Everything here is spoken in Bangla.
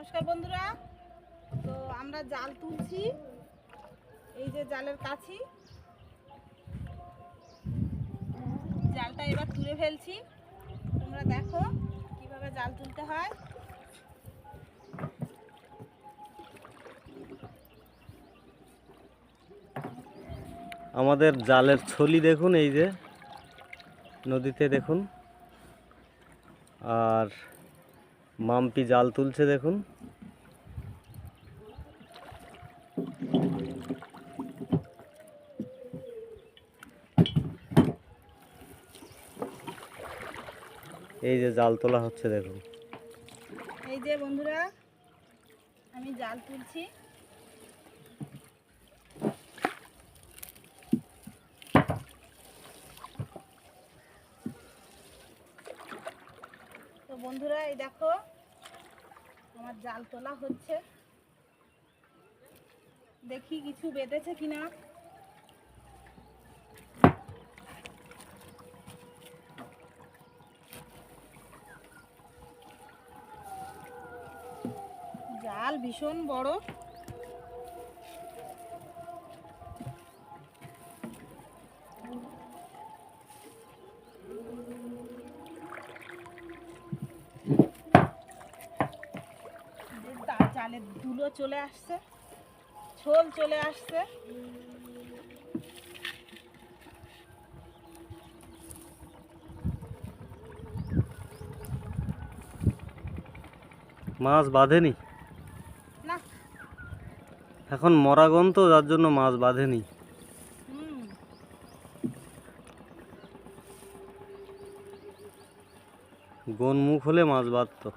নমস্কার বন্ধুরা। তো আমরা জাল তুলছি, এই যে জালের কাছি, জালটা এবার তুলে ফেলছি। তোমরা দেখো কিভাবে জাল তুলতে হয়। আমাদের জালের ছলি দেখুন, এই যে নদীতে দেখুন, আর মাম্পি জাল তুলছে দেখুন। এই যে জাল তোলা হচ্ছে দেখুন। এই যে বন্ধুরা, আমি জাল তুলছি। তো বন্ধুরা, এই দেখো আমার জাল তোলা হচ্ছে। দেখি কিছু বেঁধেছে কিনা। জাল ভীষণ বড়। জালের দুলো চলে আসছে, ছোল চলে আসছে। মাছ বাঁধেনি না, এখন মরাগন, তো যার জন্য মাছ বাঁধেনি। গন মুখ হলে মাছ বাঁধতো।